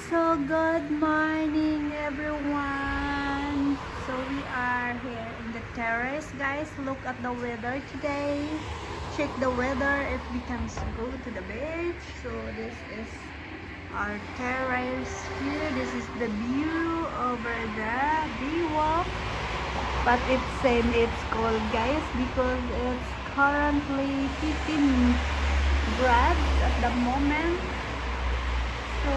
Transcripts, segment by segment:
So good morning everyone. So we are here in the terrace, guys. Look at the weather today. Check the weather if we can go to the beach. So this is our terrace here. This is the view over the walk. But it's saying it's cold, guys, because it's currently 15 grads at the moment. So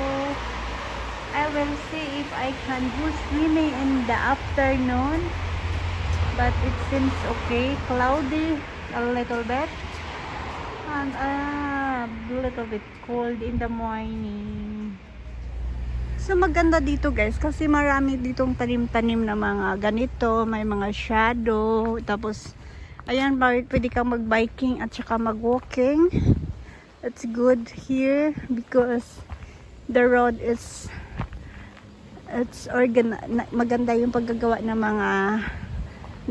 I will see if I can go swimming in the afternoon, but it seems okay, cloudy a little bit and a little bit cold in the morning. So maganda dito, guys, kasi marami ditong tanim-tanim na mga ganito, may mga shadow, tapos ayan, pwede kang mag-biking at saka mag-walking. It's good here because the road is maganda yung paggagawa ng mga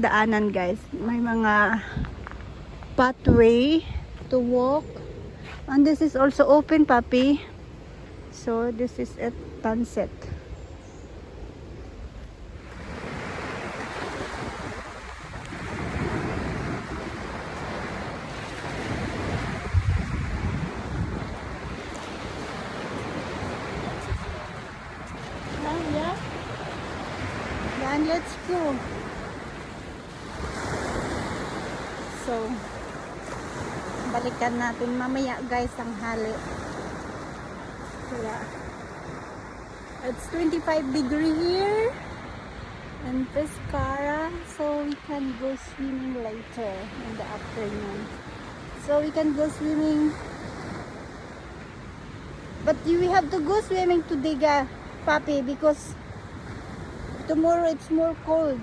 daanan, guys. May mga pathway to walk, and this is also open, puppy. So this is at sunset. Yeah. Then let's go. So balikan natin mamaya, guys, ang hali. Kaya it's 25 degree here in Pescara, so we can go swimming later in the afternoon. So we can go swimming, but we have to go swimming today, puppy, because tomorrow it's more cold.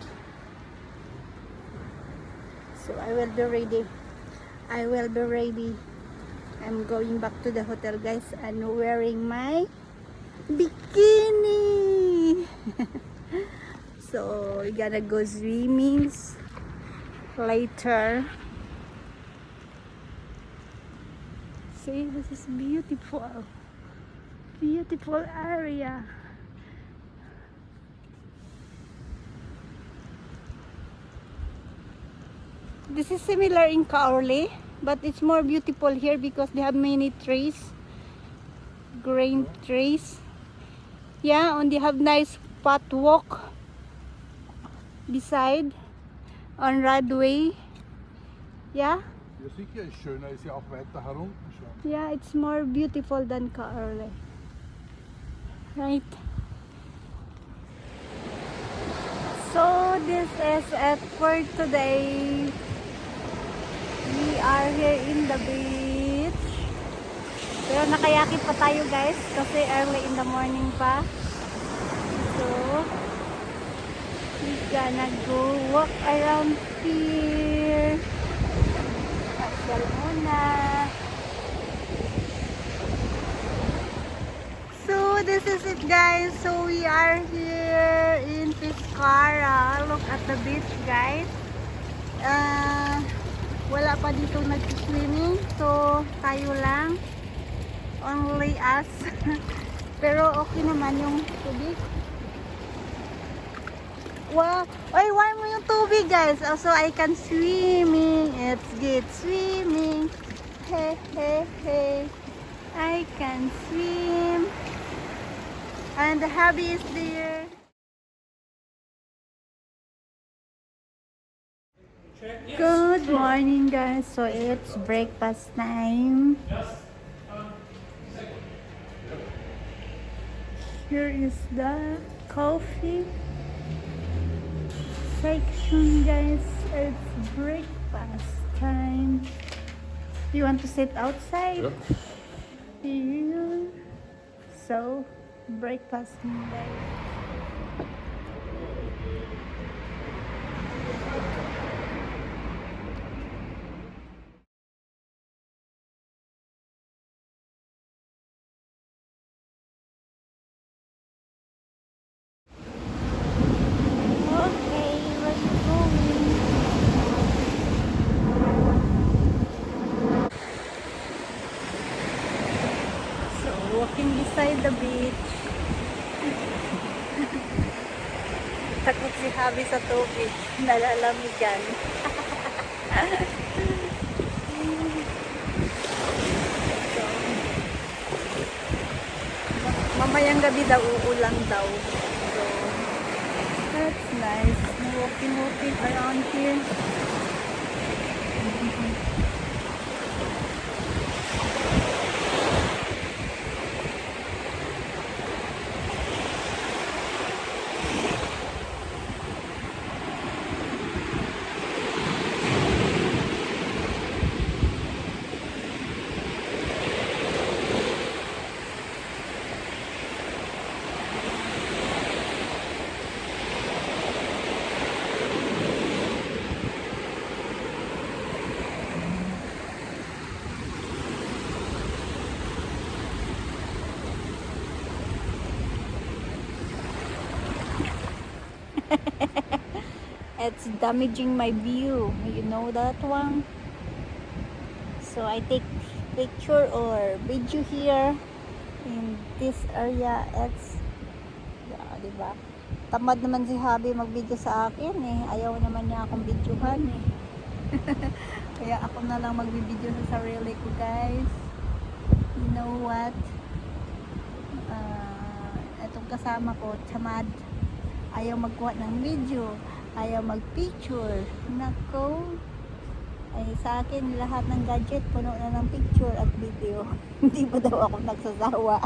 So I will be ready. I'm going back to the hotel, guys, and wearing my bikini. So we gotta go swimming later. See, this is beautiful area. This is similar in Kaorle, but it's more beautiful here because they have many trees, green trees. Yeah, and they have nice pathwalk beside on roadway. Yeah. Ja, sicher ist schöner, ist ja auch weiter herunten schon. Yeah, it's more beautiful than Kaorle. Right. So this is it for today. We are here in the beach. Pero nakayakit pa tayo, guys, kasi early in the morning pa. So we gonna go walk around here. Pasyal muna. So this is it, guys. So we are here in Pescara. Look at the beach, guys. Wala pa dito nag-swimming, so tayo lang, only us. Pero okay naman yung tubig. Wow! Ay, warm mo yung tubig, guys. Also, I can swimming. It's good swimming. Hey, hey, hey. I can swim. And the hubby is there. Good morning, guys. So it's breakfast time. Here is the coffee section, guys. It's breakfast time. You want to sit outside? Yeah. Here. So breakfast time, guys. Walking beside the beach. Takot si Habi sa tubig. Nalalamigan. So, mamayang gabi daw, uulan daw. So, that's nice. Walking around here. It's damaging my view. You know that one? So I take picture or video here in this area. It's diba? Tamad naman si Habi mag-video sa akin eh. Ayaw naman niya akong videohan eh. Kaya ako na lang mag-video sa sarili ko, guys. You know what? Itong kasama ko, tamad. Ayaw magkuha ng video. Ayaw mag-picture. Nako. Ay, sa akin, lahat ng gadget, puno na ng picture at video. Hindi pa daw ako nagsasawa.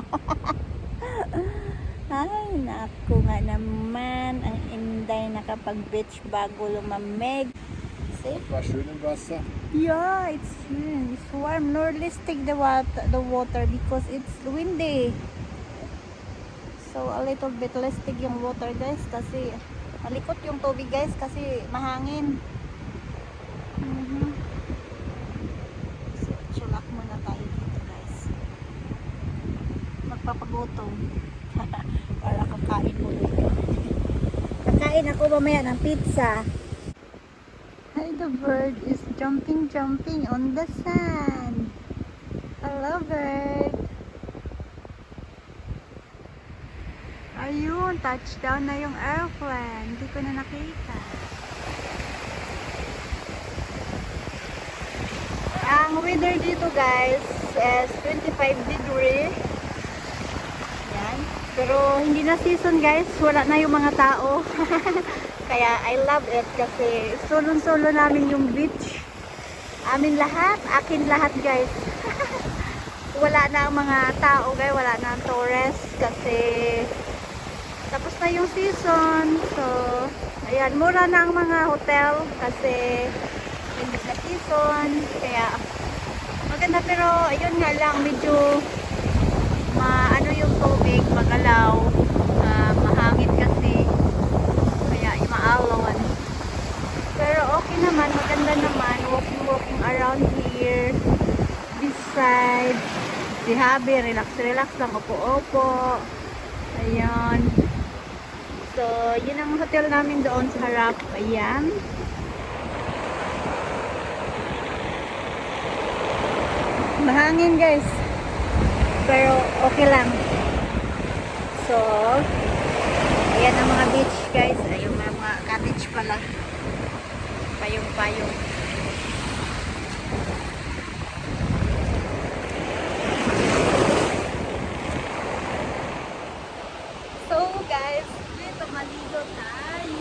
Ay, naku nga naman. Ang inday nakapag-beach bago lumamig. See? War schön im Wasser. Yeah, it's warm. Norlistic the water because it's windy. So, a little bit listig yung water, guys, kasi malikot yung tubig, guys, kasi mahangin. So, chulak muna tayo dito, guys. Magpapagutom. Para kakain muna. Kakain ako mamaya ng pizza. Hi, the bird is jumping on the sand. Hello, bird. Ayun, touchdown na yung airplane. Hindi ko na nakita. Ang weather dito, guys, is 25 degree. Yan. Pero hindi na season, guys. Wala na yung mga tao. Kaya I love it kasi solo namin yung beach. Amin lahat. Akin lahat, guys. Wala na ang mga tao, guys. Wala na ang tourists kasi tapos na yung season. So, ayan, mura na ang mga hotel kasi hindi na season. Kaya, maganda, pero ayun nga lang, medyo ano yung tubig, magalaw, mahangin kasi. Kaya, maalawan. Pero okay naman, maganda naman, walking around here. Beside, si Habi, relax lang, upo-upo. Ayan. So, yun ang hotel namin doon sa harap. Ayan. Mahangin, guys. Pero, okay lang. So, ayan ang mga beach, guys. Ay, yung mga cottage pala. Payong-payong. So, guys, dito maligo tayo.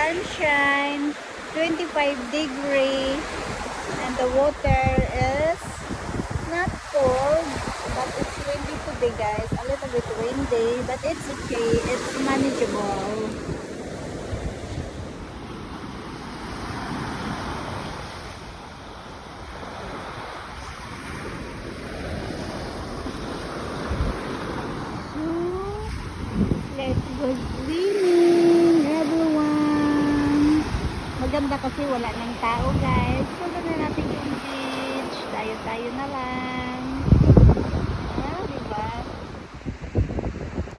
sunshine, 25 degree, and the water is not cold, but it's windy today, guys. A little bit windy, but it's okay. It's manageable. Let's go swimming, everyone. Maganda kasi wala ng tao, guys. So,